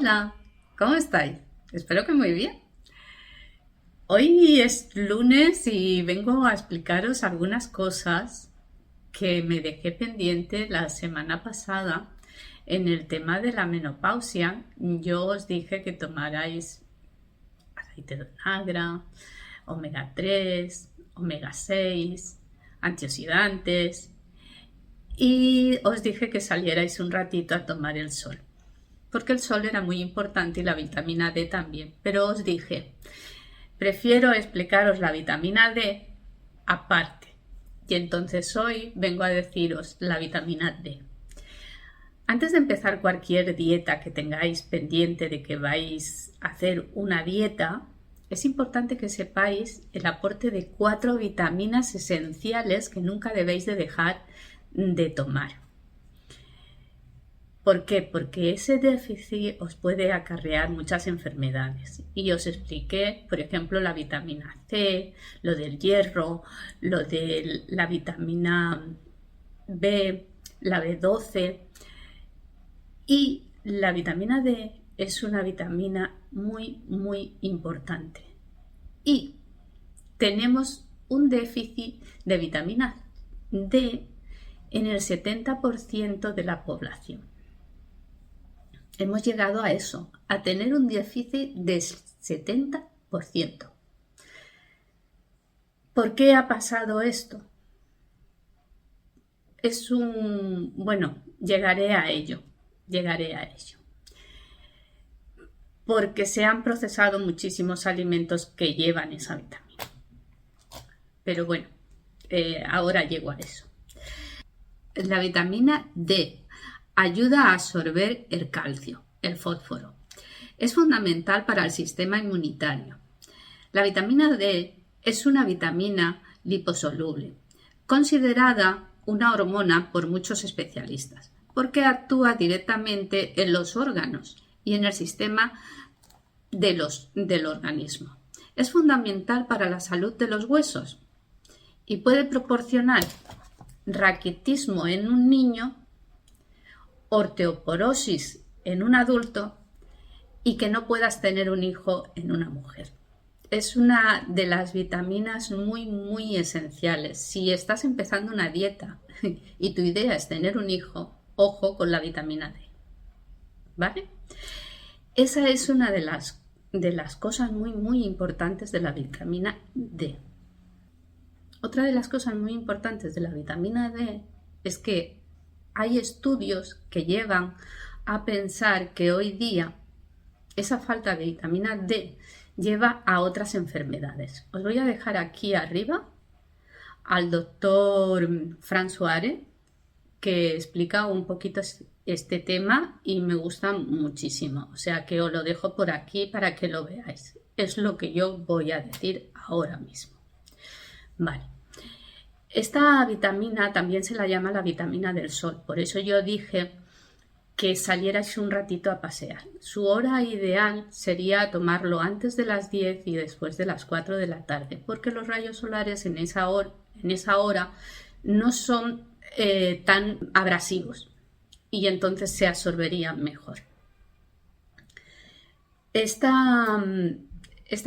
Hola, ¿cómo estáis? Espero que muy bien. Hoy es lunes y vengo a explicaros algunas cosas que me dejé pendiente la semana pasada en el tema de la menopausia. Yo os dije que tomarais aceite de onagra, omega 3, omega 6, antioxidantes y os dije que salierais un ratito a tomar el sol, porque el sol era muy importante y la vitamina D también. Pero os dije, prefiero explicaros la vitamina D aparte. Y entonces hoy vengo a deciros la vitamina D. Antes de empezar cualquier dieta que tengáis pendiente de que vais a hacer una dieta, es importante que sepáis el aporte de 4 vitaminas esenciales que nunca debéis de dejar de tomar. ¿Por qué? Porque ese déficit os puede acarrear muchas enfermedades. Y os expliqué, por ejemplo, la vitamina C, lo del hierro, lo de la vitamina B, la B12. Y la vitamina D es una vitamina muy, muy importante. Y tenemos un déficit de vitamina D en el 70% de la población. Hemos llegado a eso, a tener un déficit del 70%. ¿Por qué ha pasado esto? Bueno, llegaré a ello. Porque se han procesado muchísimos alimentos que llevan esa vitamina. Pero bueno, ahora llego a eso. La vitamina D ayuda a absorber el calcio, el fósforo. Es fundamental para el sistema inmunitario. La vitamina D es una vitamina liposoluble, considerada una hormona por muchos especialistas, porque actúa directamente en los órganos y en el sistema del organismo. Es fundamental para la salud de los huesos y puede proporcionar raquitismo en un niño, osteoporosis en un adulto y que no puedas tener un hijo en una mujer. Es una de las vitaminas muy, muy esenciales. Si estás empezando una dieta y tu idea es tener un hijo, ojo con la vitamina D. ¿Vale? Esa es una de las cosas muy, muy importantes de la vitamina D. Otra de las cosas muy importantes de la vitamina D es que hay estudios que llevan a pensar que hoy día esa falta de vitamina D lleva a otras enfermedades. Os voy a dejar aquí arriba al doctor Fran Suárez, que explica un poquito este tema y me gusta muchísimo. O sea que os lo dejo por aquí para que lo veáis. Es lo que yo voy a decir ahora mismo. Vale. Esta vitamina también se la llama la vitamina del sol. Por eso yo dije que salierais un ratito a pasear. Su hora ideal sería tomarlo antes de las 10 y después de las 4 de la tarde, porque los rayos solares en esa hora no son tan abrasivos y entonces se absorberían mejor. Esta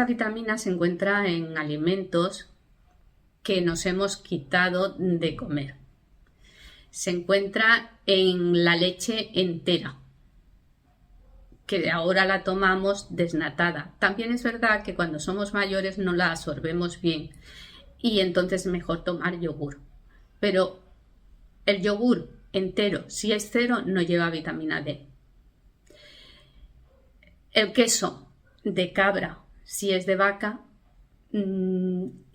vitamina se encuentra en alimentos que nos hemos quitado de comer. Se encuentra en la leche entera, que ahora la tomamos desnatada. También es verdad que cuando somos mayores no la absorbemos bien y entonces es mejor tomar yogur. Pero el yogur entero, si es cero, no lleva vitamina D. El queso de cabra, si es de vaca,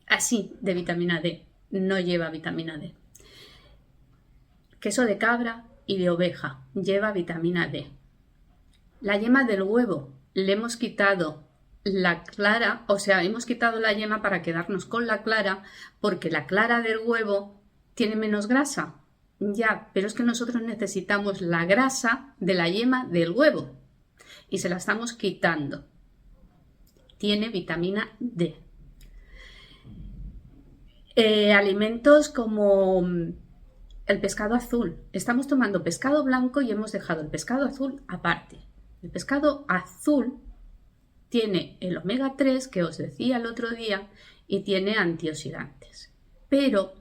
así de vitamina D, no lleva vitamina D. Queso de cabra y de oveja lleva vitamina D. La yema del huevo, le hemos quitado la clara, o sea, hemos quitado la yema para quedarnos con la clara, porque la clara del huevo tiene menos grasa. Ya, pero es que nosotros necesitamos la grasa de la yema del huevo y se la estamos quitando. Tiene vitamina D. Alimentos como el pescado azul. Estamos tomando pescado blanco y hemos dejado el pescado azul aparte. El pescado azul tiene el omega 3 que os decía el otro día y tiene antioxidantes, pero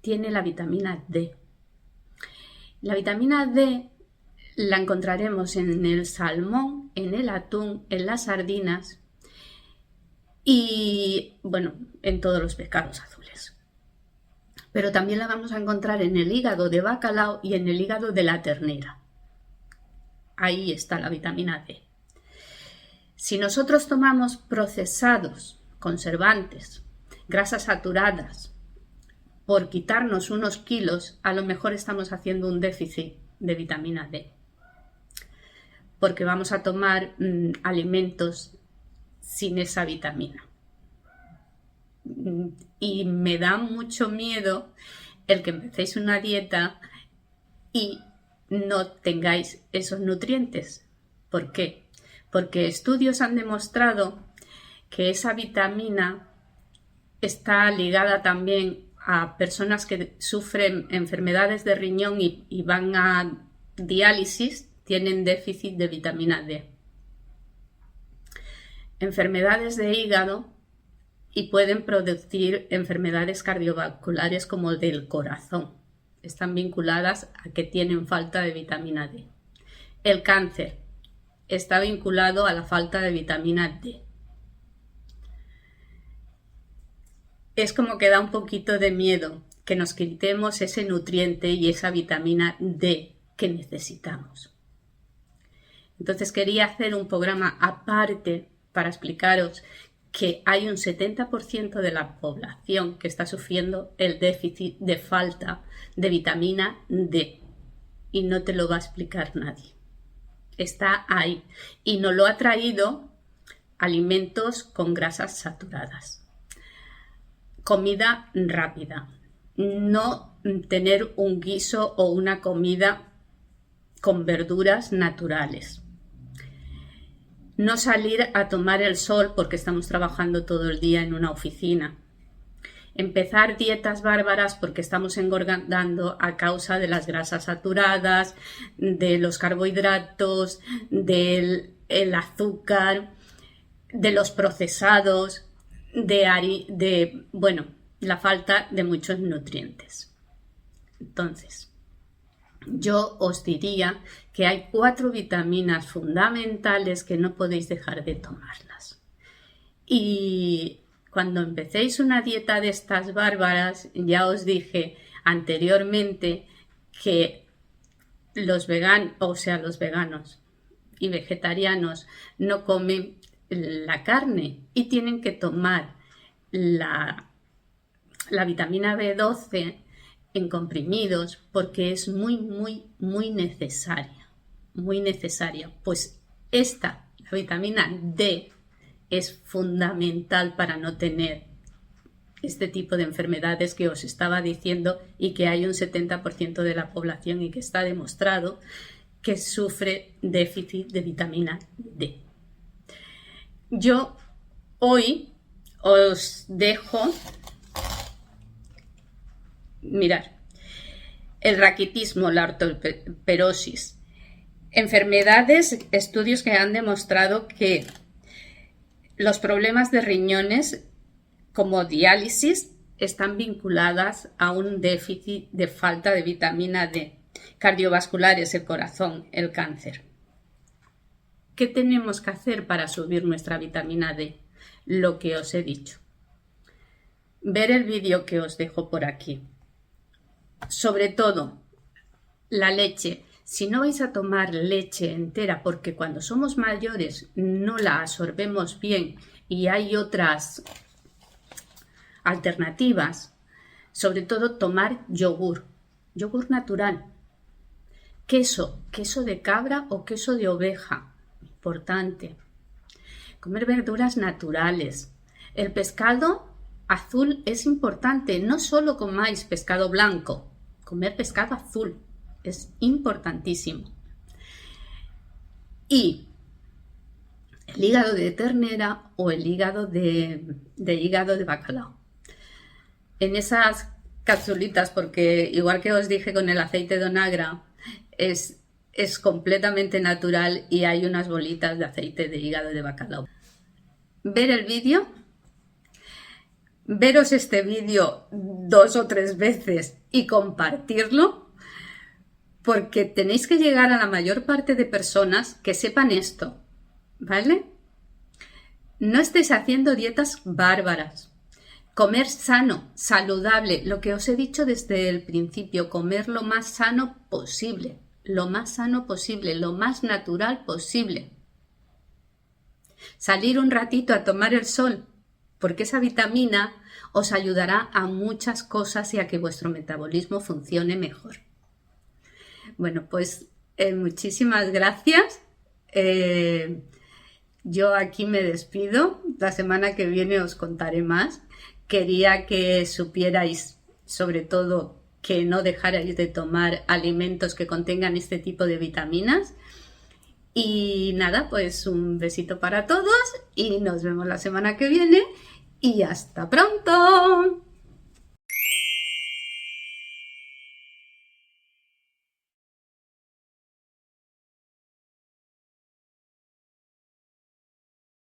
tiene la vitamina D. La vitamina D la encontraremos en el salmón, en el atún, en las sardinas y, bueno, en todos los pescados azules. Pero también la vamos a encontrar en el hígado de bacalao y en el hígado de la ternera. Ahí está la vitamina D. Si nosotros tomamos procesados, conservantes, grasas saturadas, por quitarnos unos kilos, a lo mejor estamos haciendo un déficit de vitamina D. Porque vamos a tomar alimentos sin esa vitamina. Y me da mucho miedo el que empecéis una dieta y no tengáis esos nutrientes. ¿Por qué? Porque estudios han demostrado que esa vitamina está ligada también a personas que sufren enfermedades de riñón y van a diálisis, tienen déficit de vitamina D. Enfermedades de hígado y pueden producir enfermedades cardiovasculares como el del corazón. Están vinculadas a que tienen falta de vitamina D. El cáncer está vinculado a la falta de vitamina D. Es como que da un poquito de miedo que nos quitemos ese nutriente y esa vitamina D que necesitamos. Entonces quería hacer un programa aparte para explicaros que hay un 70% de la población que está sufriendo el déficit de falta de vitamina D y no te lo va a explicar nadie. Está ahí y nos lo ha traído alimentos con grasas saturadas. Comida rápida, no tener un guiso o una comida con verduras naturales, no salir a tomar el sol porque estamos trabajando todo el día en una oficina, empezar dietas bárbaras porque estamos engordando a causa de las grasas saturadas, de los carbohidratos, del azúcar, de los procesados, la falta de muchos nutrientes. Entonces, yo os diría que hay 4 vitaminas fundamentales que no podéis dejar de tomarlas. Y cuando empecéis una dieta de estas bárbaras, ya os dije anteriormente que los veganos y vegetarianos no comen la carne y tienen que tomar la vitamina B12 en comprimidos porque es muy necesaria, pues la vitamina D es fundamental para no tener este tipo de enfermedades que os estaba diciendo y que hay un 70% de la población y que está demostrado que sufre déficit de vitamina D. Yo hoy os dejo, mirar, el raquitismo, la osteoporosis, enfermedades, estudios que han demostrado que los problemas de riñones como diálisis están vinculadas a un déficit de falta de vitamina D, cardiovasculares, el corazón, el cáncer. ¿Qué tenemos que hacer para subir nuestra vitamina D? Lo que os he dicho. Ver el vídeo que os dejo por aquí. Sobre todo, la leche. Si no vais a tomar leche entera, porque cuando somos mayores no la absorbemos bien y hay otras alternativas, sobre todo tomar yogur natural, queso de cabra o queso de oveja. Importante. Comer verduras naturales. El pescado azul es importante. No solo comáis pescado blanco, comer pescado azul es importantísimo. Y el hígado de ternera o el hígado de bacalao. En esas capsulitas, porque igual que os dije con el aceite de onagra, es es completamente natural y hay unas bolitas de aceite de hígado de bacalao. Ver el vídeo, veros este vídeo 2 o 3 veces y compartirlo, porque tenéis que llegar a la mayor parte de personas que sepan esto, ¿vale? No estéis haciendo dietas bárbaras. Comer sano, saludable, lo que os he dicho desde el principio, comer lo más sano posible, lo más sano posible, lo más natural posible. Salir un ratito a tomar el sol, porque esa vitamina os ayudará a muchas cosas y a que vuestro metabolismo funcione mejor. Bueno, pues muchísimas gracias. Yo aquí me despido. La semana que viene os contaré más. Quería que supierais, sobre todo, que no dejarais de tomar alimentos que contengan este tipo de vitaminas. Y nada, pues un besito para todos y nos vemos la semana que viene y hasta pronto.